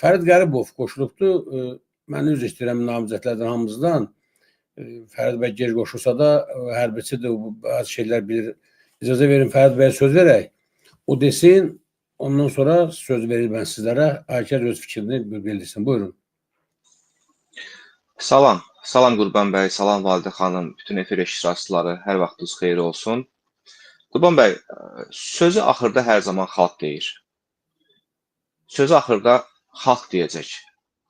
Fərid Qəribov qoşulubdur. Mən üzr istəyirəm namizədlərdən hamımızdan. Fərid bəy gec qoşulsa da hərbiçidir, bazı şeylər bilir. İcazə verin Fərid bəyə söz verək. O desin, ondan sonra söz verir mən sizlərə. Hər öz fikrini bildirsin. Buyurun. Salam. Salam Qurban bəy, salam Validə xanım, bütün efir iştirakçıları, hər vaxtınız xeyir olsun. Qurban bəy, sözü axırda hər zaman xalq deyir. Sözü axırda xalq deyəcək.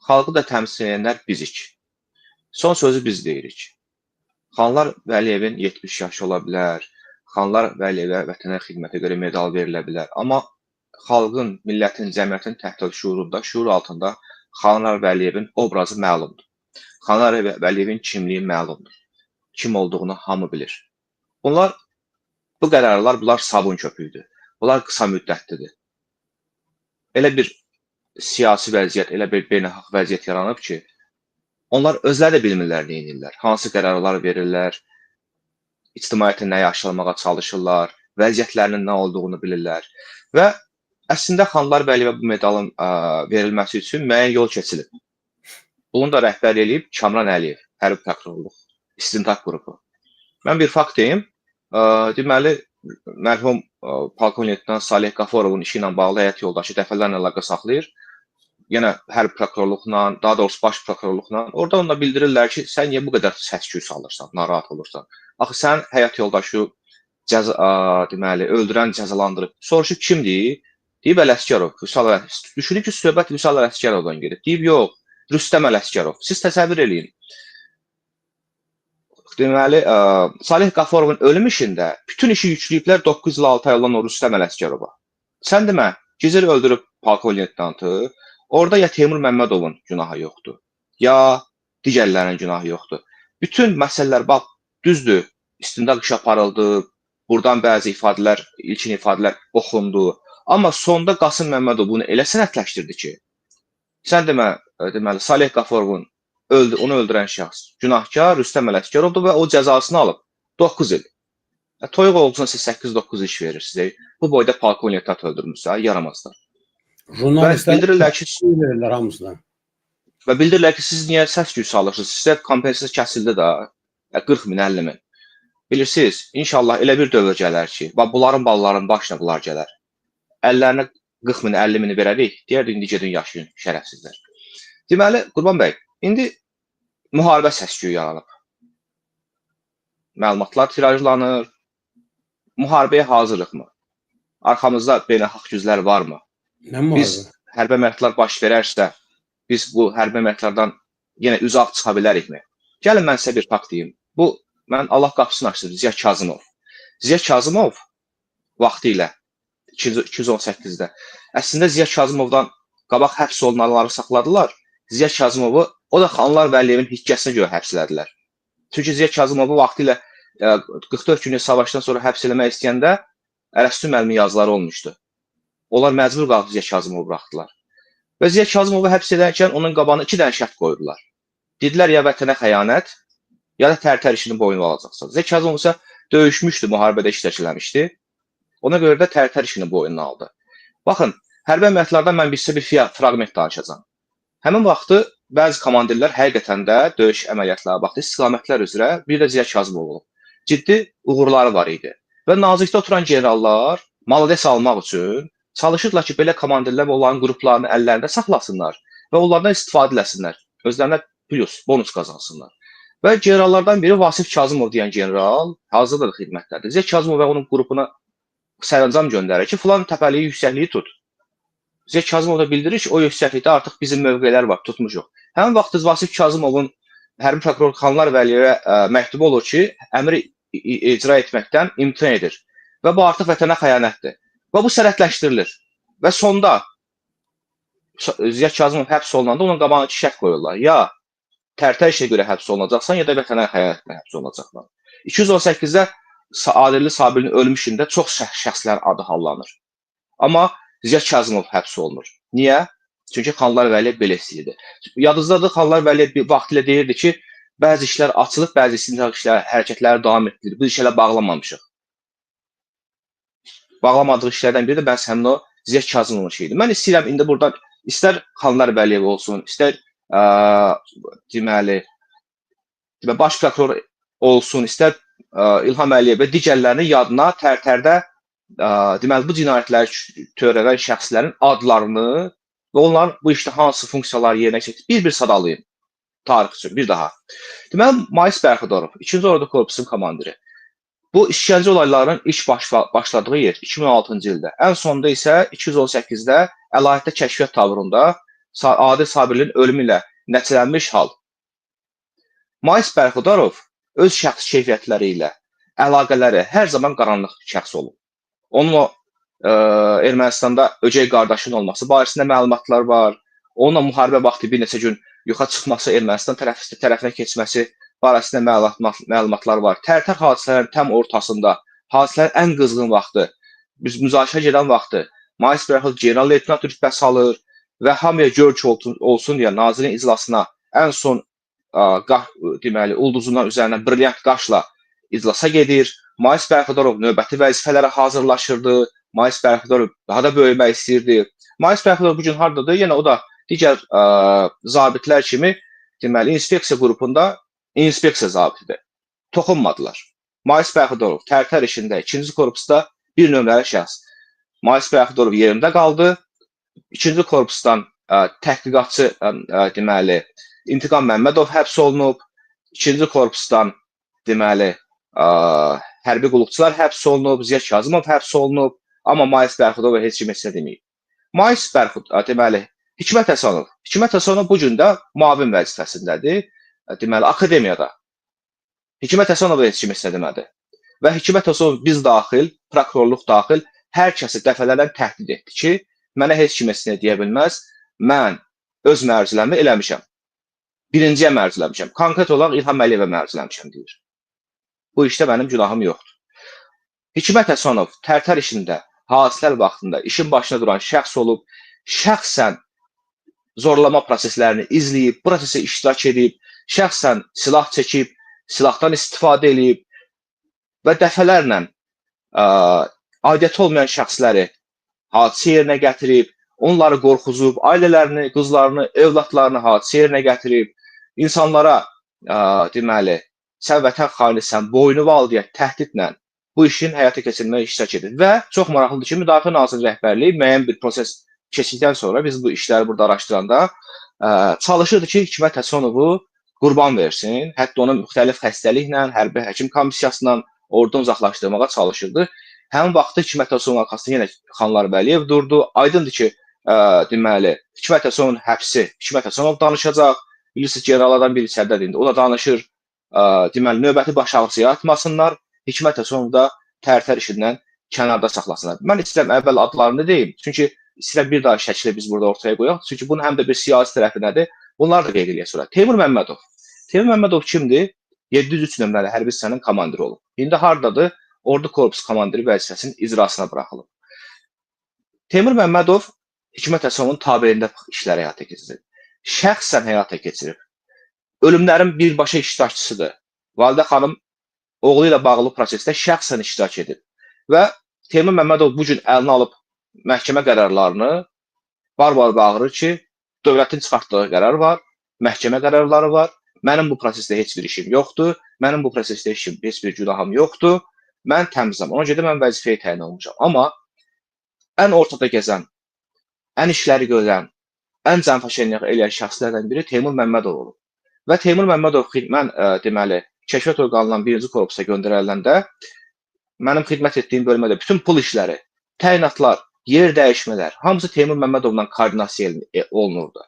Xalqı da təmsil edənlər bizik. Son sözü biz deyirik. Xanlar Vəliyevin 70 yaşı ola bilər, Xanlar Vəliyevə vətənə xidmətə görə medal verilə bilər. Amma xalqın, millətin, cəmiyyətin təhdid şuurunda, şuur altında Xanlar Vəliyevin obrazı məlumdur. Xanlar Vəliyevin kimliyi məlumdur. Kim olduğunu hamı bilir. Bu qərarlar, bunlar sabun köpüydür. Bunlar qısa müddətlidir. Elə bir siyasi vəziyyət, elə bir beynəlxalq vəziyyət yaranıb ki, onlar özləri də bilmirlər nə edirlər. Hansı qərarlar verirlər, ictimaiyyətin nəyi aşılmağa çalışırlar, vəziyyətlərinin nə olduğunu bilirlər. Və əslində Xanlar Vəliyevə bu medalın verilməsi üçün müəyyən yol keçilib. Bunu da rəhbər eləyib Kamran Əliyev, hərbi prokurorluq, istintaq qrupu. Mən bir fakt deyim. Deməli, mərhum polkovnikdən Salih Qaforovun işi ilə bağlı həyat yoldaşı dəfələrlə əlaqə saxlayır. Yenə hərbi prokurorluqla, daha doğrusu baş prokurorluqla. Orada ona bildirirlər ki, sən niyə bu qədər səs-küy salırsan, narahat olursan? Axı sən həyat yoldaşı deməli, öldürən, cəzalandırıb. Soruşub kimdir? Deyib Ələsgərov. Düşünür ki, söhbət Vüsal Ələsgərovdan gedib. Deyib, yox. Rüstəm Ələsgərov. Siz təsəvvür eləyin. Deməli, Salih Qaforovun ölüm işində bütün işi yükləyiblər 906 ay olan o Rüstəm Ələsgərova. Sən demə, Gizir öldürüb polkovnikdantı, orada ya Teymur Məmmədovun günahı yoxdur, ya digərlərinin günahı yoxdur. Bütün məsələlər, bax, düzdür, istintaq işi aparıldı, buradan bəzi ifadələr, ilkin ifadələr oxundu. Amma sonda Qasım Məmmədov bunu elə sənədləşdirdi ki, sən deməli, Salih Qaforovun onu öldürən şəxs günahkar Rüstəm Ələsgərovdur və o cəzasını alıb 9 il. Toyuq olsun siz 8-9 iş verirsiniz. Bu boyda polkovnikdat öldürmüşsə, yaramazlar. Jurnalistlər verirlər hamısına. Və bildirirlər ki, siz niyə səs-küy salırsınız? Sizə kompensasiya kəsildi də 40 min, 50 min. Bilirsiniz, inşallah elə bir dövr gələr ki, bunların balalarının başına bunlar gələr. Əllərinə 40 min, 50 mini verərik, deyərdi, indi gedin yaşayın, şərəfsizlər. Deməli, Qurban bəy, indi müharibə səs-küyü yaranıb. Məlumatlar tirajlanır. Müharibəyə hazırlıqmı? Arxamızda beynəlxalq güclər varmı? Biz hərbi əməliyyatlar baş verərsə, biz bu hərbi əməliyyatlardan yenə uzaq çıxa bilərikmi? Gəlin mən sizə bir fakt deyim. Mən Allah qapısını açdım, Ziya Kazımov. Ziya Kazımov vaxtı ilə 218-də. Əslində Ziya Kazımovdan qabaq həbs olunanları saxladılar. Ziya Kazımovu, o da Xanlar Vəliyevin hikkəsinə görə həbsələdilər. Çünki Ziya Kazımovu vaxtı ilə 44 günlük savaşdan sonra həbs eləmək istəyəndə Ərəstü müəllimin yazıları olmuşdu. Onlar məcbur qalıb Ziya Kazımovu buraxdılar. Və Ziya Kazımovu həbs edərkən onun qabağına 2 dənə şərt qoydular. Dedilər, ya vətənə xəyanət, ya da tərtər işini boynuna alacaqsınız. Ziya Kazımov isə döyüşmüşdü, müharibədə iştirak eləmişdi. Ona görə də tərtər işini boynuna aldı. Baxın, hərbi əməliyyatlardan mən sizə bir fraqment danışacağam. Həmin vaxtı bəzi komandirlər həqiqətən də döyüş əməliyyatlara baxdı, istiqamətlər üzrə bir də Ziya Kazımov olub. Ciddi uğurları var idi. Və nazikdə oturan generallar malades almaq üçün çalışırdılar ki, belə komandirlər və onların qruplarını əllərində saxlasınlar və onlardan istifadə eləsinlər. Özlərinə plus, bonus qazansınlar. Və generallardan biri Vasif Kazımov deyən general hazırda da xidmətdədir. Ziya Kazımov və onun qrupuna sərəncam göndərir ki, filan təpəliyi, yüksəkliyi tut. Ziya Kazımov da bildirir ki, o yüksəklikdə artıq bizim mövqelər var, tutmuşuq. Həmin vaxt Vasif Kazımovun hərbi prokuror Xanlar Vəliyevə məktubu olur ki, əmri icra etməkdən imtina edir. Və bu artıq vətənə xəyanətdir. Və bu sənədləşdirilir. Və sonda Ziya Kazımov həbs olunanda onun qabağına 2 şərt qoyurlar. Ya tərtər işə görə həbs olunacaqsan, ya da vətənə xəyanətlə həbs olunacaqsan. 218-də Adilli Sabirinin ölmüşündə çox şəxslər adı hallanır. Amma Ziya Kazımov həbs olunur. Niyə? Çünki Xanlar Vəliyev belə istəyirdi. Yadınızdadır, Xanlar Vəliyev vaxtilə deyirdi ki, bəzi işlər açılıb, bəzi istintaq işlər, hərəkətləri davam etdirilir. Biz işlərlə bağlamamışıq. Bağlamadığı işlərdən biri də həmin o Ziya Kazımovun şeyidir. Mən istəyirəm indi burada İstər Xanlar Vəliyev olsun, istər deməli baş prokuror olsun, istər İlham Əliyev və digərlərinin yadına tərtərdə deməli bu cinayətləri törədən şəxslərin adlarını və onların bu işdə hansı funksiyaları yerinə keçir, bir-bir sadalayın tarix üçün bir daha. Deməli, Mais Bərxudarov, 2-ci Ordu Korpusunun komandiri. Bu işgəncə olaylarının ilk başladığı yer 2016-cı ildə. Ən sonunda isə 218-də əlahiddə kəşfiyyat taburunda Adil Sabirlinin ölümü ilə nəticələnmiş hal. Mais Bərxudarov öz şəxsi keyfiyyətləri ilə əlaqələri hər zaman qaranlıq şəxs olub. Onun o Ermənistanda öcək qardaşının olması barəsində məlumatlar var. Onunla müharibə vaxtı bir neçə gün yoxa çıxması, Ermənistan tərəfinə keçməsi barəsində məlumatlar var. Tərtər hadisələrin tam ortasında, hadisələrin ən qızğın vaxtı, biz müzakirə gedən vaxtı Mais Bərxudarov general leytenant rütbəsi alır və hamıya görüş olsun deyə nazirin iclasına ən son deməli ulduzundan üzərinə brilliant qaşla iclasa gedir. Mais Bərxudarov növbəti vəzifələrə hazırlaşırdı. Mais Bərxudarov daha da böyümək istəyirdi. Mais Bərxudarov bu gün hardadır? Yəni o da digər zabitlər kimi deməli inspeksiya qrupunda inspeksiya zabitidir. Toxunmadılar. Mais Bərxudarov Tərtər işində 2-ci korpusda bir nömrəli şəxs. Mais Bərxudarov yerində qaldı. 2-ci korpusdan təhqiqatçı deməli İntiqam Məmmədov həbs olunub. 2-ci korpusdan deməli hərbi qulluqçular həbs olunub, Ziya Kazımov həbs olunub, amma Mais Bərxudarov heç kim heç nə deməyib. Mais Bərxudarov deməli Hikmət Həsənov bu gün də müavin vəzifəsindədir. Deməli akademiyada. Hikmət Həsənov heç kim heç nə demədi. Və Hikmət Həsənov biz daxil, prokurorluq daxil hər kəsi dəfələrlə təhdid etdi ki, mənə heç kim heç nə deyə bilməz. Mən öz mərciləmi eləmişəm. Birinciyə mərciləmişəm. Konkret olaraq İlham Əliyevə mərciləmişəm deyir. Bu işdə mənim günahım yoxdur. Hikmət Həsənov Tərtər işində hadisələr vaxtında işin başına duran şəxs olub, şəxsən zorlama proseslərini izləyib, prosesə iştirak edib, şəxsən silah çəkib, silahdan istifadə edib və dəfələrlə aidiyyəti olmayan şəxsləri hadisə yerinə gətirib, onları qorxuzub, ailələrini, qızlarını, övladlarını hadisə yerinə gətirib, insanlara deməli, sən vətən xainisən, boynu al deyə təhdidlə bu işin həyata keçirilməyə iştirak edir. Və çox maraqlıdır ki, Müdafiə Nazirliyi rəhbərliyi müəyyən bir proses keçdikdən sonra biz bu işləri burada araşdıranda çalışırdı ki, Hikmət Həsənovu qurban versin. Hətta onu müxtəlif xəstəliklə, hərbi həkim komissiyasından oradan uzaqlaşdırmağa çalışırdı. Həmin vaxtda Hikmət Həsənovun arxasında yenə Xanlar Vəliyev durdu. Aydındır ki, deməli, Hikmət Həsənovun həbsi, Hikmət Həsənov danışacaq. Bilirsiniz, generallardan biri içəridədir indi. O da danışır. Deməli, növbəti baş ağrısı yaratmasınlar. Hikmət Həsənov da Tərtər işindən kənarda saxlasınlar. Mən istəyirəm əvvəl adlarını deyim. Çünki istəyirəm bir daha şəkli biz burada ortaya qoyaq. Çünki bunun həm də bir siyasi tərəfi nədir? Bunlar da qeyd eləyək sonra. Teymur Məmmədov. Teymur Məmmədov kimdir? 703 nömrəli hərbi hissənin komandiri olub. İndi hardadır? Ordu Korpus komandiri vəzifəsinin icrasına buraxılıb. Teymur Məmmədov Hikmət Həsənovun tabeliyində işləri həyata keçirir. Şəxsən həyata keçirib. Ölümlərin birbaşa iştirakçısıdır. Validə xanım oğlu ilə bağlı prosesdə şəxsən iştirak edib. Və Teymur Məmmədov bu gün əlinə alıb məhkəmə qərarlarını bar-bar bağırır ki, dövlətin çıxartdığı qərar var, məhkəmə qərarları var, mənim bu prosesdə heç bir işim yoxdur, mənim bu prosesdə heç bir günahım yoxdur, mən təmizəm, ona görə mən vəzifəyə təyin olmuşam. Amma ən ortada gəzən, ən işləri görən, ən cənfəşənlik eləyən şəxslərdən biri Teymur Məmmədov olub. Və Teymur Məmmədov mən deməli, kəşfiyyat orqanından 1-ci korpusa göndəriləndə mənim xidmət etdiyim bölmədə bütün pul işləri, təyinatlar, yer dəyişmələr, hamısı Teymur Məmmədovla koordinasiya olunurdu.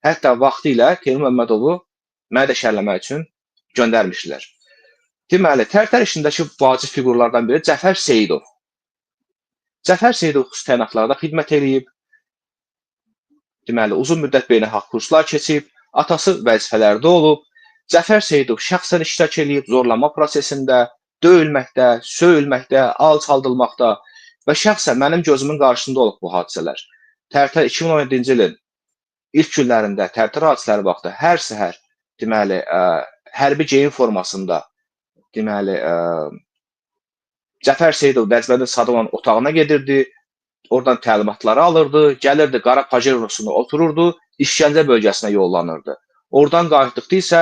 Hətta vaxtı ilə Teymur Məmmədovu mənə də şərləmək üçün göndərmişdilər. Deməli, Tərtər işindəki vacib fiqurlardan biri Cəfər Seyidov. Cəfər Seyidov xüsusi təyinatlarda xidmət edib, deməli, uzun müddət beynəlxalq kurslar keçib, atası vəzifələrdə olub. Cəfər Seyidov şəxsən iştirak edib, zorlama prosesində, döyülməkdə, söyülməkdə, alçaldılmaqda və şəxsən mənim gözümün qarşısında olub bu hadisələr. Tərtər 2017-ci ilin ilk günlərində Tərtər hadisələri vaxtı hər səhər deməli, hərbi geyim formasında deməli, Cəfər Seyidov Dəcbəndin Sadovan otağına gedirdi. oradan təlimatları alırdı, gəlirdi Qara Pajernosuna otururdu, işgəncə bölgəsinə yollanırdı. Oradan qayıtdıqda isə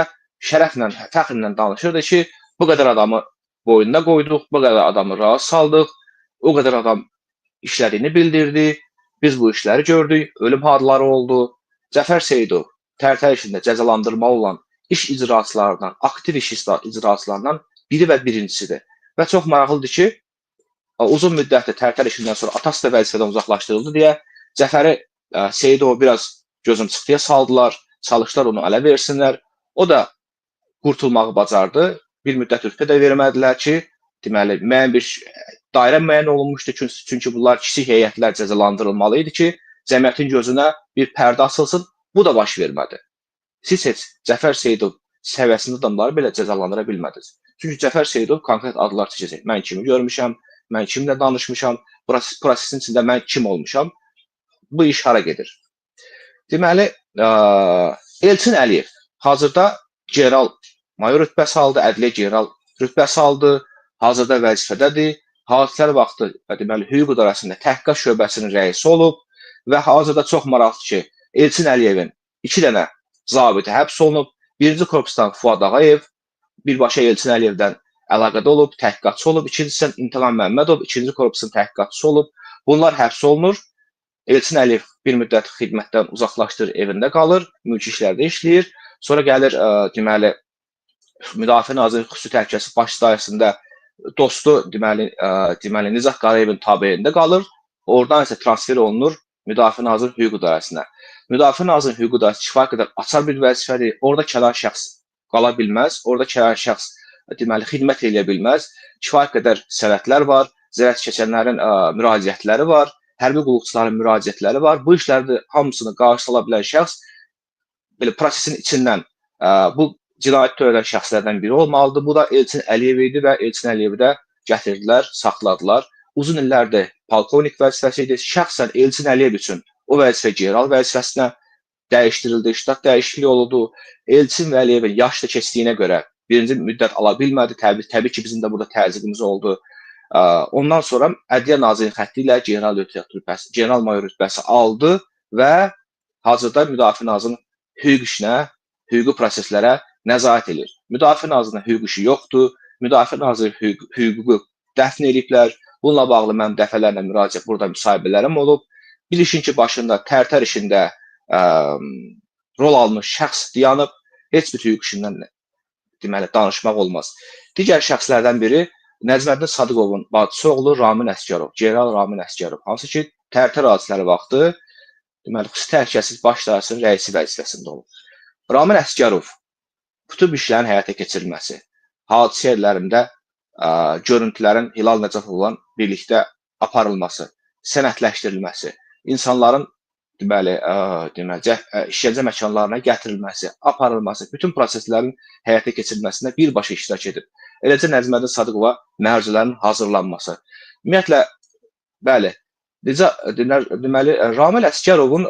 şərəflə, fəxrlə danışırdı ki, bu qədər adamı boynuna qoyduq, bu qədər adamı rahat saldıq, o qədər adam işlədiyini bildirdi, biz bu işləri gördük, ölüm hadları oldu. Cəfər Seyidov Tərtər işində cəzalandırmalı olan iş icraçılarından, aktiv iş icraçılarından biri və birincisidir. Və çox maraqlıdır ki, uzun müddətli Tərtər işindən sonra atası da vəzifədən uzaqlaşdırıldı deyə Cəfəri Seyidovu biraz gözüm çıxdıya saldılar, çalışdılar onu ələ versinlər. O da qurtulmağı bacardı. Bir müddət rütbə də vermədilər ki, deməli, müəyyən bir dairə müəyyən olunmuşdu, çünki bunlar kiçik heyətlər cəzalandırılmalı idi ki, cəmiyyətin gözünə bir pərdə açılsın, bu da baş vermədi. Siz heç Cəfər Seyidov səviyyəsində adamları belə cəzalandıra bilmədiniz. Çünki Cəfər Seyidov konkret adlar çəkəcək. Mən kimi görmüşəm, mən kimlə danışmışam, prosesin içində mən kim olmuşam, bu iş hara gedir? Deməli, Elçin Əliyev hazırda general mayor rütbəsi aldı, ədliyyə general rütbəsi aldı, hazırda vəzifədədir. Hadisələr vaxtı, deməli, hüquq idarəsində təhqiqat şöbəsinin rəisi olub və hazırda çox maraqlıdır ki, Elçin Əliyevin 2 dənə zabiti həbs olunub. Birinci korpusdan Fuad Ağayev, birbaşa Elçin Əliyevdən əlaqədə olub, təhqiqatçı olub. İkincisindən İntiqam Məmmədov, 2-ci korpusun təhqiqatçısı olub. Bunlar həbs olunur. Elçin Əliyev bir müddət xidmətdən uzaqlaşdırır, evində qalır, mülki işlərdə işləyir. Sonra gəlir, deməli, Müdafiə Nazirinin xüsusi təhlükəsizlik baş idarəsində dostu, deməli, Nizah Qarayevin tabeyində qalır. Oradan isə transfer olunur Müdafiə Nazirinin hüquq idarəsinə. Müdafiə Nazirinin hüquq idarəsi kifayət qədər açar bir vəzifədir. Orada kənar şəxs qala bilməz. Orada kənar şəxs, deməli, xidmət edə bilməz. Kifayət qədər sənədlər var, zərərət keçənlərin müraciətləri var, hərbi qulluqçuların müraciətləri var. Bu işlərdə hamısını qarşı ala bilən şəxs belə prosesin içindən bu cinayət törədən şəxslərdən biri olmalıdır. Bu da Elçin Əliyev idi və Elçin Əliyevi də gətirdilər, saxladılar. Uzun illərdir polkovnik vəzifəsi idi. Şəxsən Elçin Əliyev üçün o vəzifə general vəzifəsinə dəyişdirildi, ştat dəyişikliyi oldu. Elçin Əliyevin yaşlı keçdiyinə görə birinci müddət ala bilmədi. Təbii ki, bizim də burada təzyiqimiz oldu. Ondan sonra Ədliyyə Nazirinin xətti ilə general mayor rütbəsi aldı və hazırda Müdafiə Nazirinin hüquq işinə, hüquqi proseslərə nəzarət edir. Müdafiə Nazirinin hüquq işi yoxdur. Müdafiə Naziri hüququ dəfn ediblər. Bununla bağlı mənim dəfələrlə müraciət, burada müsahibələrim olub. Bir işin ki, başında Tərtər işində rol almış şəxs dayanıb, heç bir hüquq işindən deməli, danışmaq olmaz. Digər şəxslərdən biri Nəcməddin Sadıqovun bacısı oğlu Ramin Əsgərov, general Ramin Əsgərov, hansı ki, Tərtər hadisələri vaxtı deməli, xüsusi təhlükəsizlik baş idarəsinin rəisi vəzifəsində olub. Ramin Əsgərov bütün işlərin həyata keçirilməsi, hadisə yerlərində görüntülərin Hilal Nəcəfovla birlikdə aparılması, sənədləşdirilməsi, insanların deməli, işgəncə məkanlarına gətirilməsi, aparılması, bütün proseslərin həyata keçirilməsində birbaşa iştirak edib. Eləcə Nəcməddin Sadıqova məruzələrin hazırlanması. Ümumiyyətlə, bəli, deməli, Ramin Əsgərovun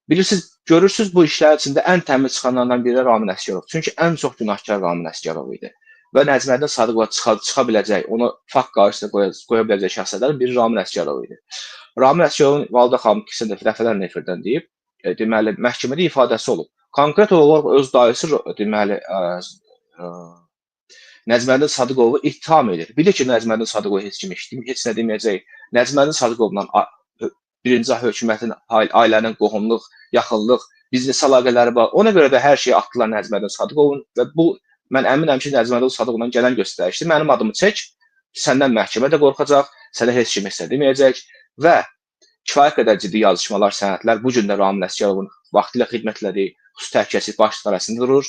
bilirsiniz, görürsünüz bu işlər içində ən təmiz çıxanlardan biri Ramin Əsgərov. Çünki ən çox günahkar Ramin Əsgərov idi. Və Nəcməddin Sadıqova çıxa biləcək, onu fakt qarşısına qoya biləcək şəxslərdən biri Ramin Əsgərov idi. Ramin Əsgərovun Valida xanım ikisində dəfələrlə efirdən deyib, deməli, məhkəmədə ifadəsi olub. Konkret olaraq öz dairəsi, deməli, Nəcməddin Sadıqovu ittiham edir. Bilir ki, Nəcməddin Sadıqov heç kim heç nə deməyəcək. Nəcməddin Sadıqovla birinci hökumətin, ailənin qohumluq, yaxınlıq, biznes əlaqələri var. Ona görə də hər şeyi atdılar Nəcməddin Sadıqovun və bu, mən əminəm ki, Nəcməddin Sadıqovla gələn göstərişdir. Mənim adımı çək, səndən məhkəmə də qorxacaq, sənə heç kim heç nə deməyəcək və kifayət qədər ciddi yazışmalar, sənədlər bu gün də Ramin Əsgərovun vaxtilə xidmət etdiyi xüsusi təhlükəsizlik baş idarəsində durur.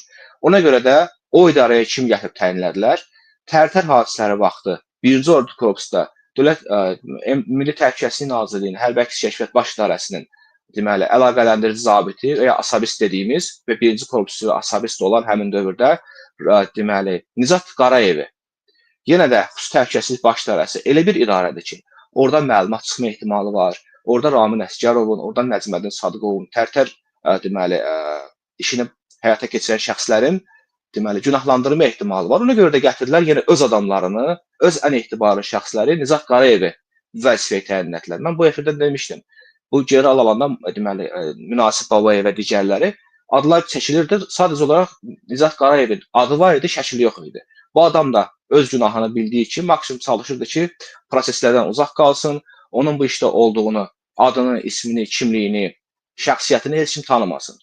Ona görə də o idarəyə kim gətirib təyinlədilər? Tərtər hadisələri vaxtı 1-ci Ordu Korpusda Dövlət Milli Təhlükəsizlik Nazirliyinin Hərbi Əks Kəşfiyyat Baş İdarəsinin deməli, əlaqələndirici zabiti və ya asabist dediyimiz və 1-ci korpusu asabist olan həmin dövrdə deməli, Nizat Qarayevi yenə də xüsusi təhlükəsizlik baş idarəsi elə bir idarədir ki, orada məlumat çıxma ehtimalı var. Orada Ramin Əsgərovun, orada Nəcməddin Sadıqovun, Tərtər deməli, işini həyata keçirən şəxslərin deməli, günahlandırma ehtimalı var. Ona görə də gətirdilər yenə öz adamlarını, öz ən etibarlı şəxsləri Nizat Qarayevi vəzifəyə təyin etdilər. Mən bu efirdə demişdim. Bu general alanda deməli Münasib Babayev və digərləri adlar çəkilirdi. Sadəcə olaraq Nicat Qarayevin adı var idi, şəkli yox idi. Bu adam da öz günahını bildiyi için maksimum çalışırdı ki, proseslərdən uzaq qalsın, onun bu işdə olduğunu, adını, ismini, kimliyini, şəxsiyyətini heç kim tanımasın.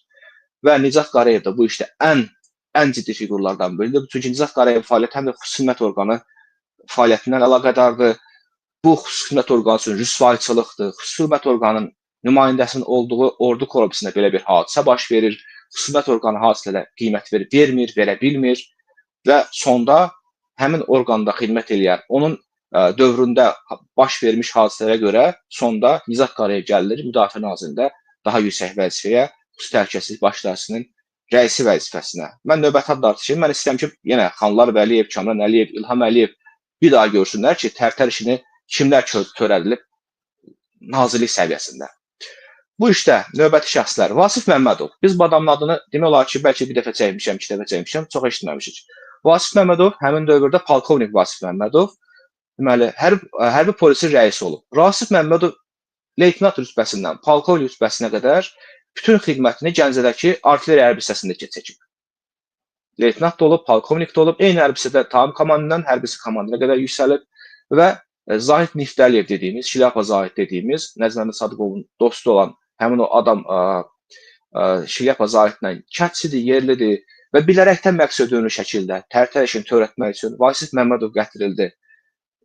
Və Nicat Qarayev də bu işdə ən ciddi figurlardan biridir. Çünki Nicat Qarayev fəaliyyəti həm də xüsusi xidmət orqanı fəaliyyətindən əlaqədardır. Bu xüsusi xidmət orqanı üçün rüsvayçılıqdır. Xüsusi xidmət orqanının nümayəndəsinin olduğu ordu korpusunda belə bir hadisə baş verir. Xüsusi xidmət orqanı hadisələrə qiymət vermir, verə bilmir və sonda həmin orqanda xidmət eləyən, onun dövründə baş vermiş hadisələrə görə sonda Nicat Qarayev gəlir Müdafiə Nazirliyində daha yüksək vəzifəyə, xüsusi təhlükəsizlik başçısının rəisi vəzifəsinə. Mən növbəti adlar ki, mən istəyirəm ki, yenə Xanlar Vəliyev, Kamran Əliyev, İlham Əliyev bir daha görsünlər ki, Tərtər işini kimlər törədilib nazirlik səviyyəsində. Bu işdə növbəti şəxslər Vasif Məmmədov. Biz bu adamın adını demək olar ki, bəlkə bir dəfə çəkmişəm, iki dəfə çəkmişəm, çox eşitməmişik. Vasif Məmmədov həmin dövrdə polkovnik Vasif Məmmədov deməli hərbi polisin rəisi olub. Vasif Məmmədov leytenant rütbəsindən polkovnik rütbəsinə qədər bütün xidmətini Gəncədəki artilleriya hərbi hissəsində keçib. Leytenant da olub, polkovnik da olub, eyni hərbi hissədə tam komandandan hərbisi komandana qədər yüksəlib və Zahid Niftəliyev dediyimiz, Şilyapa Zahid dediyimiz, Nəcməli Sadıqovun dostu olan həmin o adam Şilyapa Zahidlə kəndçidir, yerlidir və bilərəkdən məqsədönlü şəkildə Tərtər işini törətmək üçün Vasif Məmmədov gətirildi.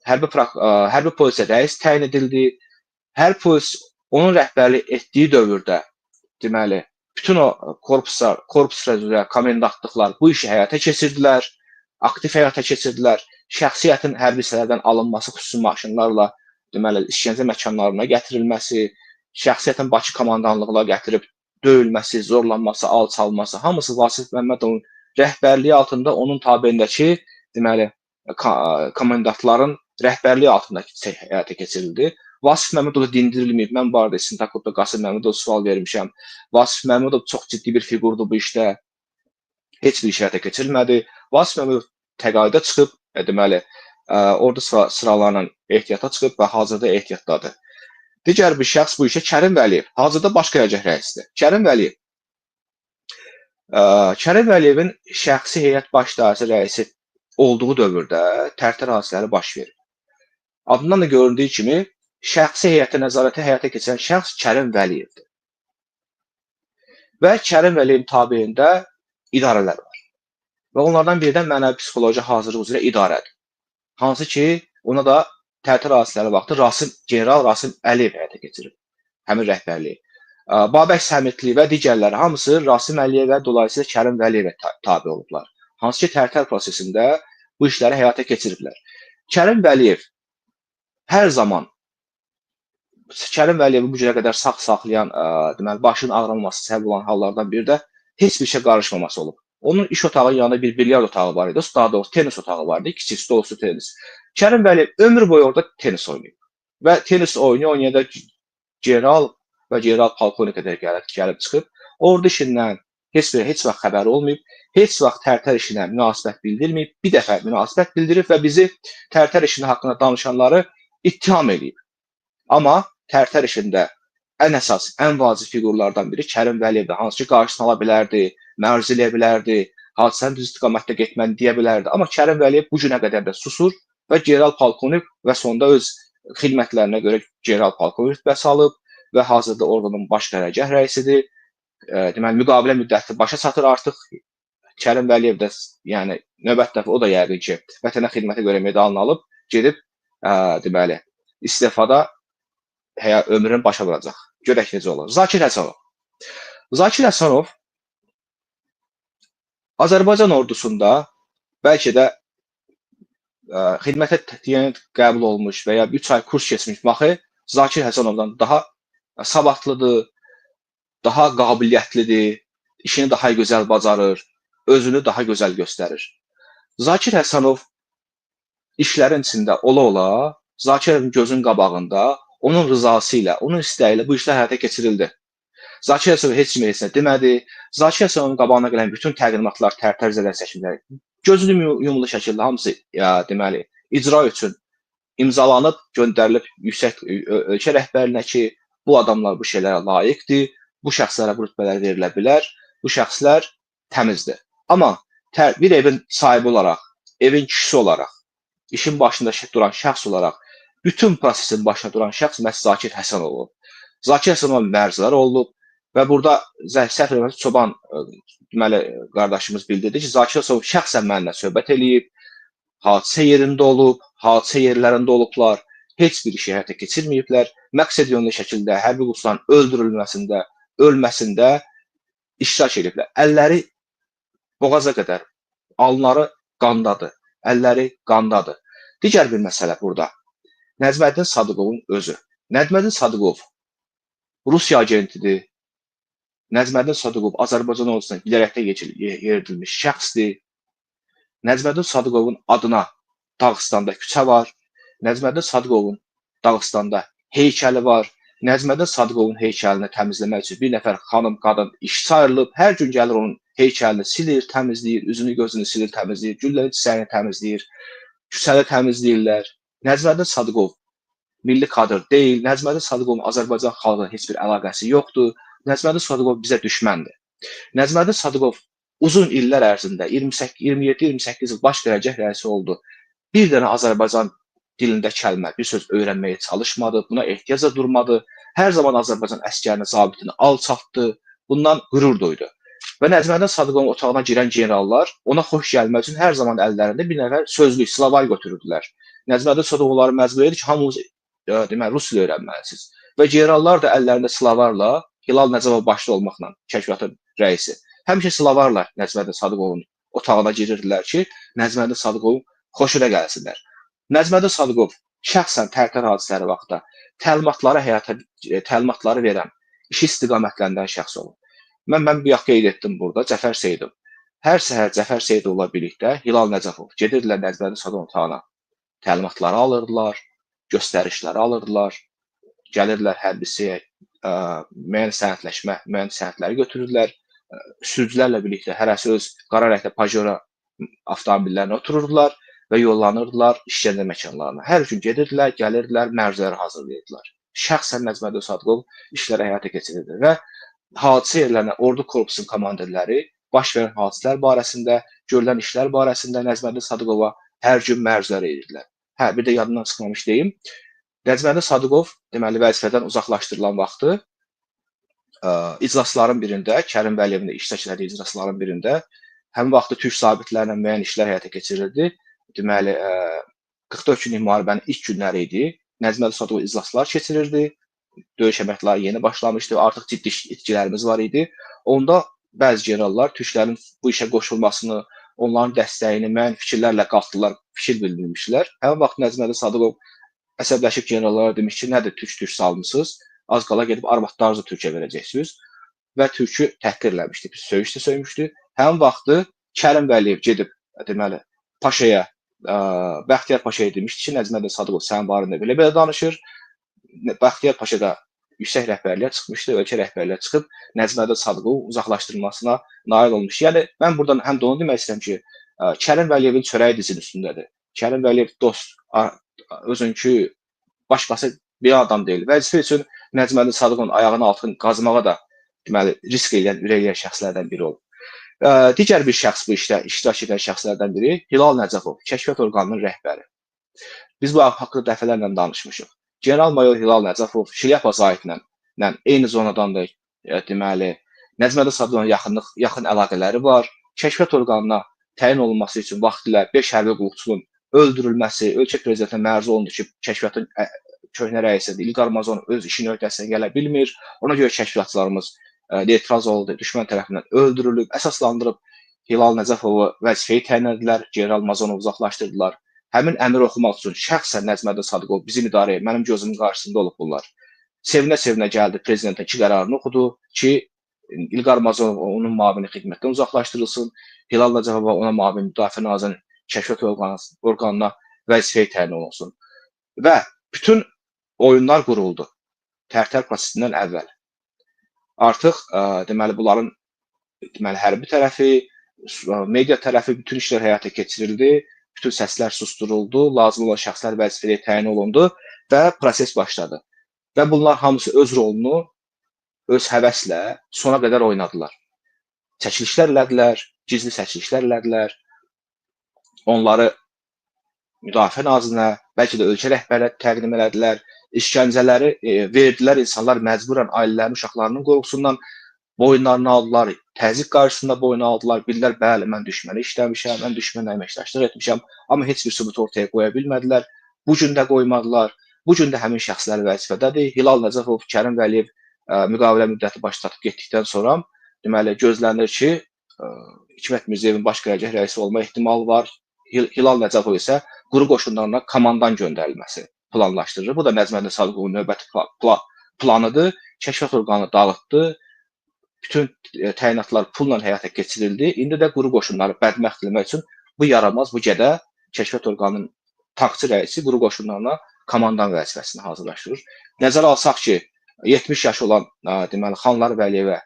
Hərbi polisə rəis təyin edildi. Hərbi polis onun rəhbərlik etdiyi dövrdə deməli bütün o korpus rəzüllər, komendantlıqlar bu işi həyata keçirdilər, aktiv həyata keçirdilər. Şəxsiyyətin hərbi hissələrdən alınması xüsusi maşınlarla deməli işgəncə məkanlarına gətirilməsi, şəxsiyyətin Bakı komandanlığına gətirib döyülməsi, zorlanması, alçalması hamısı Vasif Məmmədovun rəhbərliyi altında onun tabelindəki deməli komendantların rəhbərliyi altında həyata keçirildi. Vasif Məmmədov dindirilməyib. Mən bu arada İstintakodda Qasım Məmmədov sual vermişəm. Vasif Məmmədov çox ciddi bir figurdur bu işdə. Heç bir iş həyata keçirilmədi. Vasif Məmmədov təqaüdə çıxıb, deməli, ordu sıralarla ehtiyata çıxıb və hazırda ehtiyatdadır. Digər bir şəxs bu işə Kərim Vəliyev. Hazırda baş qərargah rəisidir. Kərim Vəliyevin şəxsi heyət baş idarəsi rəisi olduğu dövrdə Tərtər hadisələri baş verir. Adından da göründüyü kimi şəxsi heyətə nəzarəti həyata keçirən şəxs Kərim Vəliyevdir. Və Kərim Vəliyevin tabeliyində idarələr var. Və onlardan biri də mənəvi psixoloji hazırlıq üzrə idarədir. Hansı ki, ona da Tərtər hadisələri vaxtı general Rasim Əliyev həyata keçirib. Həmin rəhbərliyi. Babək Səmitli və digərləri hamısı Rasim Əliyevə, dolayısıyla Kərim Vəliyevə tabe olublar. Hansı ki, Tərtər prosesində bu işləri həyata keçiriblər. Kərim Vəliyev hər zaman Kərim Vəliyevi bu günə qədər sağ saxlayan, deməli, başının ağrılması səbəb olan hallardan biri də heç bir şey qarışmaması olub. Onun iş otağı yanında bir bilyard otağı var idi, daha doğrusu tenis otağı var idi, kiçik stolüstü tenis. Kərim Vəliyev ömür boyu orada tenis oynayıb. Və tenis oynaya-oynaya general və general polkovnik qədər gəlib çıxıb. Ordu işindən heç vaxt xəbəri olmayıb, heç vaxt Tərtər işinə münasibət bildirməyib, bir dəfə münasibət bildirib və bizi Tərtər işinin haqqında danışanları ittiham edib. Amma Tərtər işində ən əsas, ən vacib figurlardan biri Kərim Vəliyevdir. Hansı ki, qarşısını ala bilərdi, məruz eləyə bilərdi, hadisənin düz istiqamətdə getməni deyə bilərdi. Amma Kərim Vəliyev bu günə qədər də susur və general polkovnik və sonda öz xidmətlərinə görə general polkovnik rütbəsi alıb və hazırda orqanın baş qərargah rəisidir. Deməli, müqavilə müddəti başa çatır artıq. Kərim Vəliyev də, yəni növbət dəfə o da yəqin ki, vətənə xidmətə görə medalını alıb, gedib deməli, istifada ömrünü başa vuracaq. Görək necə olur. Zakir Həsənov. Zakir Həsənov Azərbaycan ordusunda bəlkə də xidmətə qəbul olmuş və ya 3 ay kurs keçmiş vaxtı Zakir Həsənovdan daha savadlıdır, daha qabiliyyətlidir, işini daha gözəl bacarır, özünü daha gözəl göstərir. Zakir Həsənov işlərin içində ola-ola Zakirovun gözün qabağında onun rızası ilə, onun istəyi ilə bu işlər həyata keçirildi. Zakir Həsənov heç kimə heç nə demədi. Zakir Həsənovun qabağına gələn bütün təqdimatlar, Tərtər zədər seçimləri gözünü yumulu şəkildə hamısı deməli icra üçün imzalanıb, göndərilib yüksək ölkə rəhbərinə ki, bu adamlar bu şeylərə layiqdir, bu şəxslərə bu rütbələr verilə bilər, bu şəxslər təmizdir. Amma bir evin sahibi olaraq, evin kişisi olaraq, işin başında duran şəxs olaraq, bütün prosesin başına duran şəxs məhz Zakir Həsənov olub. Zakir Həsənov məruzələr olub və burada səhv eləmirəmsə Çoban deməli qardaşımız bildirdi ki, Zakir Həsənov şəxsən mənimlə söhbət eləyib, hadisə yerində olub, hadisə yerlərində olublar, heç bir işi həyata keçirməyiblər. Məqsəd yönlü şəkildə hərbi qulların öldürülməsində, ölməsində iştirak ediblər. Əlləri boğaza qədər, alınları qandadır, əlləri qandadır. Digər bir məsələ burada. Nəcməddin Sadıqovun özü. Nəcməddin Sadıqov Rusiya agentidir. Nəcməddin Sadıqov Azərbaycan ordusuna bilərəkdə yeridilmiş şəxsdir. Nəcməddin Sadıqovun adına Dağıstanda küçə var. Nəcməddin Sadıqovun Dağıstanda heykəli var. Nəcməddin Sadıqovun heykəlini təmizləmək üçün bir nəfər xanım, qadın işçi ayrılıb. Hər gün gəlir onun heykəlini silir, təmizləyir, üzünü, gözünü silir, təmizləyir, gülləli çiçəyini təmizləyir, küçəni təmizləyirlər. Nəcməddin Sadıqov milli kadr deyil. Nəcməddin Sadıqovun Azərbaycan xalqına heç bir əlaqəsi yoxdur. Nəcməddin Sadıqov bizə düşməndir. Nəcməddin Sadıqov uzun illər ərzində 27-28 il baş qərargah rəisi oldu. Bir dənə Azərbaycan dilində kəlmə, bir söz öyrənməyə çalışmadı, buna ehtiyac da durmadı. Hər zaman Azərbaycan əskərini, zabitini alçaltdı, bundan qürur duydu. Və Nəcməddin Sadıqovun otağına girən generallar ona xoş gəlmək üçün hər zaman əllərində bir nəfər sözlük, slovar götürürdülər. Nəcməddin Sadıqov onları məcbur edir ki, hamınız deməli rus dili öyrənməlisiniz. Və generallar da əllərində slovarla, Hilal Nəcəbov başda olmaqla, kəşfiyyatın rəisi, həmişə slovarla Nəcməddin Sadıqovun otağına girirdilər ki, Nəcməddin Sadıqovun xoşuna gəlsinlər. Nəcməddin Sadıqov şəxsən Tərtər hadisələri vaxtında təlimatları verən, işi istiqamətləndirən şəxs olub. Mən bir qeyd etdim burada, Cəfər Seyidov. Hər səhər Cəfər Seyidovla birlikdə Hilal Nəcəbov gedirdilər Nəcməddin Sadıqovun otağına. Təlimatları alırdılar, göstərişləri alırdılar, gəlirdilər hərbisiyə, müəyyən sənədləri götürürdülər, sürücülərlə birlikdə hərəsi öz qara rəngli Pajero avtomobillərinə otururdular və yollanırdılar işgəncə məkanlarına. Hər gün gedirdilər, gəlirdilər, məruzələri hazırlayırdılar. Şəxsən Nəcməddin Sadıqov işləri həyata keçirirdi və hadisə yerlərinə ordu korpusunun komandirləri baş verən hadisələr barəsində, görülən işlər barəsində Nəcməddin Sadıqova hər gün məruzələr edirdilər. Bir də yadımdan çıxmamış deyim. Nəcməddin Sadıqov deməli vəzifədən uzaqlaşdırılan vaxtı iclasların birində, Kərim Vəliyevin də iştirak etdiyi iclasların birində həmin vaxtı türk zabitlərlə müəyyən işlər həyata keçirildi. Deməli 44 günlük müharibənin ilk günləri idi. Nəcməddin Sadıqov iclaslar keçirirdi. Döyüş əməliyyatları yeni başlamışdı və artıq ciddi itkilərimiz var idi. Onda bəzi generallar türklərin bu işə qoşulmasını, onların dəstəyini müəyyən fikirlərlə qalxdılar, fikir bildirmişlər. Həmin vaxt Nəcməddin Sadıqov əsəbləşib generallara demiş ki, nədir türk salmısınız? Az qala gedib arvadlarınızı Türkiyə verəcəksiniz və türkü təhqir eləmişdi, söyüş də söymüşdü. Həmin vaxtı Kərim Vəliyev gedib deməli Paşaya, Bəxtiyar Paşaya demişdi ki, Nəcməddin Sadıqov sənin barəndə belə danışır. Bəxtiyar Paşa da yüksək rəhbərliyə çıxmışdı, ölkə rəhbərliyə çıxıb Nəcməddin Sadıqovun uzaqlaşdırılmasına nail olmuş. Yəni mən buradan həm də onu demək istəyirəm ki, Kərim Vəliyevin çörəyi dizin üstündədir. Kərim Vəliyev dost, özünkü başqası bir adam deyil. Vəzifə üçün Nəcməddin Sadıqovun ayağının altını qazmağa da deməli risk edən, ürəkli şəxslərdən biri olub. Digər bir şəxs bu işdə iştirak edən şəxslərdən biri Hilal Nəcəbov, kəşfiyyat orqanının rəhbəri. Biz bu haqqında dəfələrlə danışmışıq. General-mayor Hilal Nəcəbov Şilyapa zahidlə eyni zonadan da deməli Nəcməddin Sadıqovun yaxın əlaqələri var. Kəşfiyyat orqanına təyin olunması üçün vaxtilə 5 hərbi qulluqçunun öldürülməsi, ölkə prezidentinə məruz olundu ki, kəşfiyyatın köhnə rəisi İlqar Mazonov öz işinin öhdəsindən gələ bilmir. Ona görə kəşfiyyatçılarımız etiraz oldu, düşmən tərəfindən öldürülüb, əsaslandırıb Hilal Nəcəbovu vəzifəyə təyin etdilər, General Mazonovu uzaqlaşdırdılar. Həmin əmri oxumaq üçün şəxsən Nəcməddin Sadıqov bizim idarəyə, mənim gözümün qarşısında olub bunlar. Sevinə-sevinə gəldi, prezidentin 2 qərarını oxudu ki, İlqar Mazonov onun müavini xidmətdən uzaqlaşdırılsın, Hilal Nəcəbova ona müavin müdafiə nazirinin kəşfiyyat orqanına vəzifəyə təyin olunsun. Və bütün oyunlar quruldu Tərtər prosesindən əvvəl. Artıq deməli bunların hərbi tərəfi, media tərəfi bütün işlər həyata keçirildi bütün səslər susturuldu, lazım olan şəxslər vəzifəyə təyin olundu və proses başladı. Və bunlar hamısı öz rolunu öz həvəslə sona qədər oynadılar. Çəkilişlər elədilər, gizli çəkilişlər elədilər. Onları Müdafiə Nazirinə, bəlkə də ölkə rəhbərləri təqdim elədilər. İşgəncələri verdilər, insanlar məcburən ailələrin, uşaqlarının qorxusundan boyunlarını aldılar, təzyiq qarşısında boyun aldılar. Bildilər, bəli, mən düşməni işləmişəm, mən düşmənlə əməkdaşlıq etmişəm, amma heç bir sübut ortaya qoya bilmədilər. Bu gün də qoymadılar. Bu gün də həmin şəxslər vəzifədədir. Hilal Nəcəfov, Kərim Vəliyev müqavilə müddəti başlatıb getdikdən sonra deməli gözlənilir ki, Hikmət Mirzəyevin baş qərargah rəisi olma ehtimalı var. Hilal Nəcəfov isə quru qoşunlarına komandan göndərilməsi planlaşdırılır. Bu da Nəcməddin Sadıqovun növbəti planıdır. Kəşfiyyat orqanı dağıtdı. Bütün təyinatlar pulla həyata keçirildi. İndi də quru qoşunları bədməxt etmək üçün bu yaramaz, bu gədə kəşfiyyat orqanının tankçı rəisi quru qoşunlarına komandan vəzifəsini hazırlaşdırır. Nəzərə alsaq ki, 70 yaş olan deməli Xanlar Vəliyevə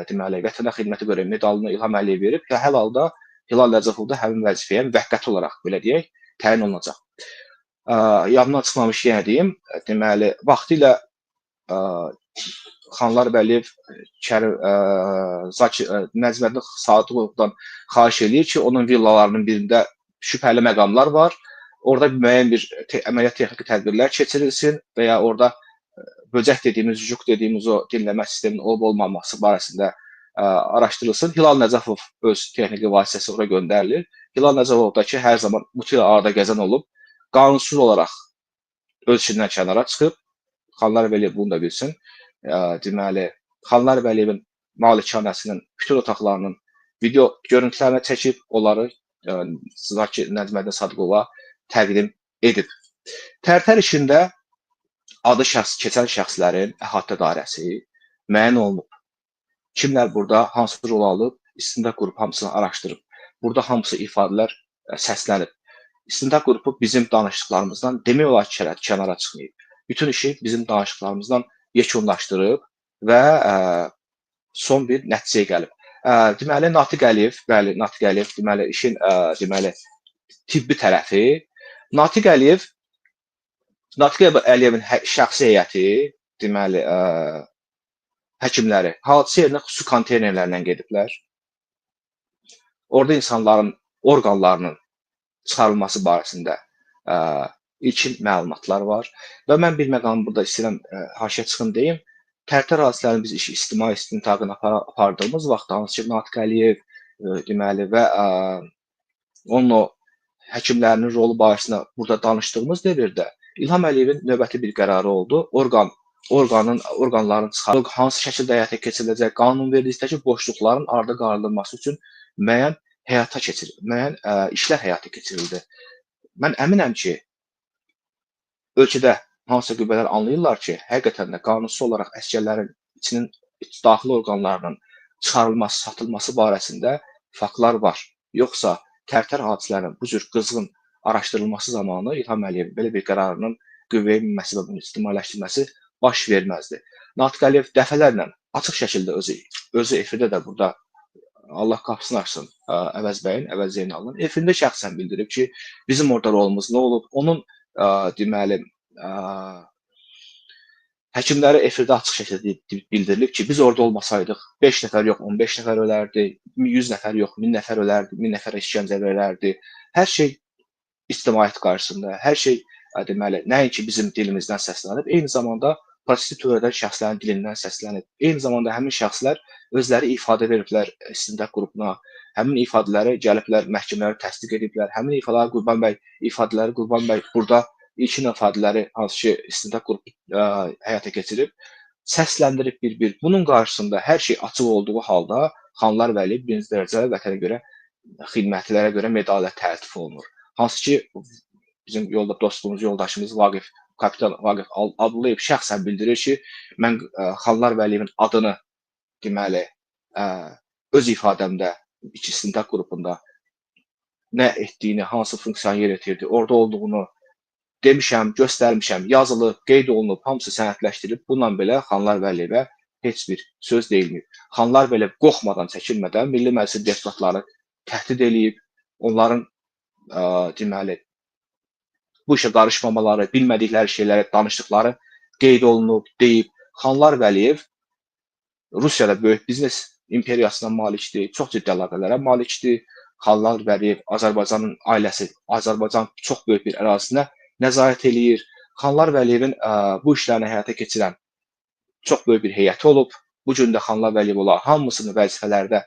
deməli vətənə xidməti görə medalını İlham Əliyev verib və hər halda Hilal Nəcəfov da həmin vəzifəyə müvəqqəti olaraq belə deyək təyin olunacaq. Yadımdan çıxmamış yenə deyim, deməli vaxtilə Xanlar Vəliyev Nəcməddin Sadıqovdan xahiş eləyir ki, onun villalarının birində şübhəli məqamlar var. Orada müəyyən bir əməliyyat texniki tədbirlər keçirilsin və ya orada böcək dediyimiz, juq dediyimiz o dinləmə sisteminin olub-olmaması barəsində araşdırılsın. Hilal Nəcəfov öz texniki vasitəsi ora göndərilir. Hilal Nəcəfov da ki, hər zaman mutlu arada gəzən olub, qanunsuz olaraq öz işindən kənara çıxıb. Xanlar Vəliyev bunu da bilsin. Deməli, Xanlar Vəliyevin malikanəsinin bütün otaqlarının video görüntülərini çəkib, onları Zakir Nəcməddin Sadıqova təqdim edib. Tərtər işində adı keçən şəxslərin əhatə dairəsi müəyyən olunub. Kimlər burada hansı rol alıb, istintaq qrupu hamısını araşdırıb. Burada hamısı ifadələr səslənib. İstintaq qrupu bizim danışdıqlarımızdan demək olar ki, kənara çıxmayıb. Bütün işi bizim danışıqlarımızdan yekunlaşdırıb və son bir nəticəyə gəlib. Deməli, Natiq Əliyev, bəli, Natiq Əliyev, deməli, işin deməli, tibbi tərəfi. Natiq Əliyevin şəxsi heyəti, deməli, həkimləri hadisə yerinə xüsusi konteynerlərlə gediblər. Orada insanların orqanlarının çıxarılması barəsində ilkin məlumatlar var və mən bir məqamı burada istəyirəm haşiyə çıxım deyim. Tərtər hadisələrini biz ictimai istintaqını apardığımız vaxt hansı ki, Natiq Əliyev deməli və onun o həkimlərinin rolu barəsində burada danışdığımız dövrdə İlham Əliyevin növbəti bir qərarı oldu. Orqanların çıxarılıb hansı şəkildə həyata keçiriləcək, qanunvericilikdəki boşluqların ardı qaldırılması üçün müəyyən işlər həyata keçirildi. Mən əminəm ki, ölkədə hansısa qüvvələr anlayırlar ki, həqiqətən də qanunsuz olaraq əsgərlərin içinin daxili orqanlarının çıxarılması, satılması barəsində faktlar var. Yoxsa Tərtər hadisələrinin bu cür qızğın araşdırılması zamanı İlham Əliyevin belə bir qərarının qüvvəyə minməsi və bunu ictimailəşdirməsi baş verməzdi. Natiq Əliyev dəfələrlə açıq şəkildə özü efirdə də burada Allah qapısını açsın Əvəz bəyin, Əvəz Zeynalın efirində şəxsən bildirib ki, bizim orada rolumuz nə olub? Onun deməli həkimləri efirdə açıq şəkildə bildirilib ki, biz orada olmasaydıq 5 nəfər yox, 15 nəfər ölərdi, 100 nəfər yox, 1000 nəfər ölərdi, 1000 nəfər işgəncə verərdi. Hər şey ictimaiyyət qarşısında, hər şey deməli nəinki bizim dilimizdən səslənib, eyni zamanda proses törədən şəxslərin dilindən səslənib. Eyni zamanda həmin şəxslər özləri ifadə veriblər istintaq qrupuna, həmin ifadələri gəliblər məhkəmələrə təsdiq ediblər. Həmin ifadələri Qurban bəy burada ilkin ifadələri hansı ki istintaq qrupu həyata keçirib, səsləndirib bir-bir. Bunun qarşısında hər şey açıq olduğu halda Xanlar Vəliyev birinci dərəcəli vətənə görə xidmətlilərə görə medallə təltif olunur. Hansı ki bizim dostumuz, yoldaşımız kapitan Vaqif Abdullayev şəxsən bildirir ki, mən Xanlar Vəliyevin adını deməli öz ifadəmdə istintaq qrupunda nə etdiyini, hansı funksiyanı yer etirdi, orada olduğunu demişəm, göstərmişəm, yazılıb, qeyd olunub, hamısı sənədləşdirilib. Bununla belə Xanlar Vəliyevə heç bir söz deyilməyib. Xanlar Vəliyev qorxmadan, çəkinmədən Milli Məclisin deputatları təhdid eləyib, onların deməli, bu işə qarışmamaları, bilmədikləri şeyləri danışdıqları qeyd olunub, deyib. Xanlar Vəliyev Rusiyada böyük biznes imperiyasına malikdir, çox ciddi əlaqələrə malikdir. Xanlar Vəliyev Azərbaycanın ailəsi, Azərbaycan çox böyük bir ərazisinə nəzarət eləyir. Xanlar Vəliyevin bu işlərini həyata keçirən çox böyük bir heyəti olub. Bu gün də Xanlar Vəliyev olan hamısını vəzifələrdə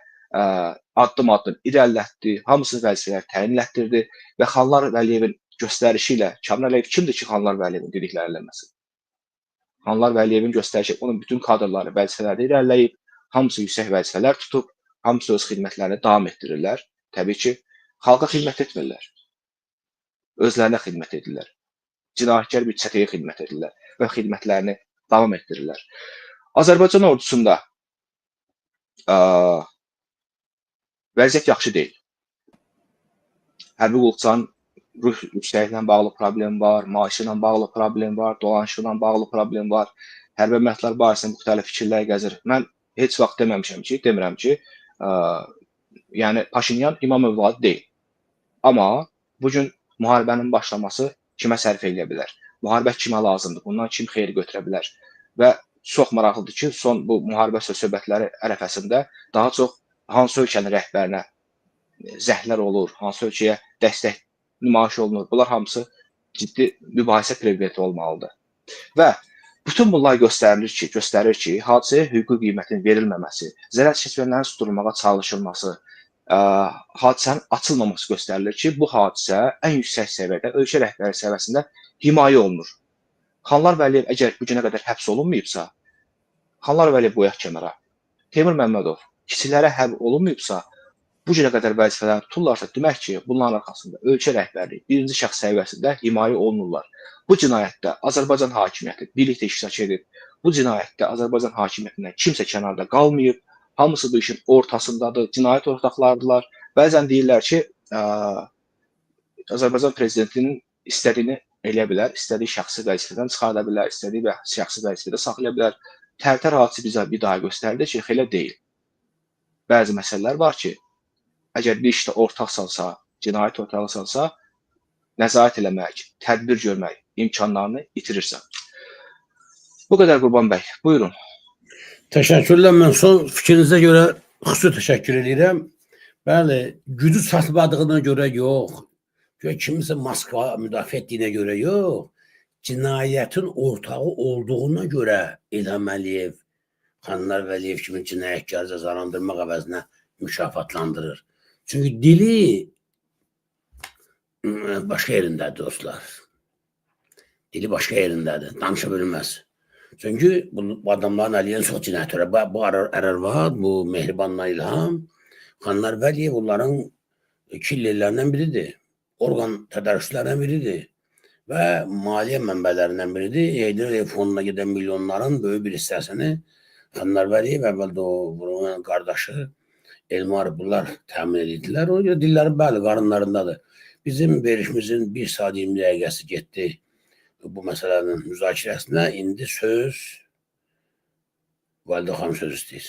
addım-addım irəlilətdi, hamısını vəzifələr təyin etdirdi və Xanlar Vəliyevin göstərişi ilə Kamran Əliyev kimdir ki, Xanlar Vəliyevin dedikləri eləməsin? Xanlar Vəliyevin göstərişi, onun bütün kadrları vəzifələrdə irəliləyib, hamısı yüksək vəzifələr tutub, hamısı öz xidmətlərini davam etdirirlər. Təbii ki, xalqa xidmət etmirlər. Özlərinə xidmət edirlər. Cinayətkar bir çətəyə xidmət edirlər və xidmətlərini davam etdirirlər. Azərbaycan ordusunda vəziyyət yaxşı deyil. Hərbi qulluqçuların ruh yüksəkliklə bağlı problem var, maaşı ilə bağlı problem var, dolanışıqla bağlı problem var. Hərbi əməliyyatlar barəsində müxtəlif fikirlər gəzir. Mən heç vaxt demirəm ki, yəni Paşinyan imam övladı deyil. Amma bu gün müharibənin başlaması kimə sərf eləyə bilər? Müharibə kimə lazımdır? Bundan kim xeyir götürə bilər? Və çox maraqlıdır ki, son bu müharibə söhbətləri ərəfəsində daha çox hansı ölkənin rəhbərinə zəhlər olur, hansı ölkəyə dəstək nümayiş olunur. Bunlar hamısı ciddi mübahisə predmeti olmalıdır. Və bütün bunlar göstərir ki, hadisəyə hüquqi qiymətin verilməməsi, zərər çəkənlərin susdurulmağa çalışılması, hadisənin açılmaması göstərilir ki, bu hadisə ən yüksək səviyyədə, ölkə rəhbəri səviyyəsində himayə olunur. Xanlar Vəliyev əgər bu günə qədər həbs olunmayıbsa, Xanlar Vəliyev qoyaq kənara. Teymur Məmmədov kiçiklərə həbs olunmayıbsa, bu günə qədər vəzifələr tuturlarsa, demək ki, bunların arxasında ölkə rəhbərliyi birinci şəxs səviyyəsində himayə olunurlar. Bu cinayətdə Azərbaycan hakimiyyəti birlikdə iştirak edib. Bu cinayətdə Azərbaycan hakimiyyətindən kimsə kənarda qalmayıb. Hamısı bu işin ortasındadır, cinayət ortaqlarıdırlar. Bəzən deyirlər ki, Azərbaycan prezidentinin istədiyini eləyə bilər, istədiyi şəxsi vəzifədən çıxarda bilər, istədiyi şəxsi vəzifədə saxlaya bilər. Tərtər hadisi bizə bir daha göstərdi ki, elə deyil. Bəzi məsələlər var ki, əgər bir işdə ortaqsansa, cinayət ortaqsansa, nəzarət eləmək, tədbir görmək imkanlarını itirirsən. Bu qədər Qurban bəy. Buyurun. Təşəkkürlər. Mən son fikrinizə görə xüsusi təşəkkür edirəm. Bəli, gücü çatmadığına görə yox, kimisə Moskva müdafiə etdiyinə görə yox, cinayətin ortağı olduğuna görə İlham Əliyev, Xanlar Vəliyev kimi cinayətkarı cəzalandırmaq əvəzinə mükafatlandırır. Çünki dili başqa yerindədir dostlar. Dili başqa yerindədir. Danışa bilməz. Çünki bu adamların əliyyə çox cinayətləri. Bu Ərarvad, bu Mehribanla İlham, Xanlar Vəliyev onların killerlərindən biridir. Orqan tədarüşlərindən biridir. Və maliyyə mənbələrindən biridir. Heydər Əliyev fonuna gedən milyonların böyük bir hissəsini Xanlar Vəliyev əvvəldə o qardaşı Elmar bunlar təmin edirdilər. O dilləri bəli qarınlarındadır. Bizim verişimizin 1 saat 20 dəqiqəsi getdi bu məsələnin müzakirəsinə. İndi söz Validə xanım söz istəyir.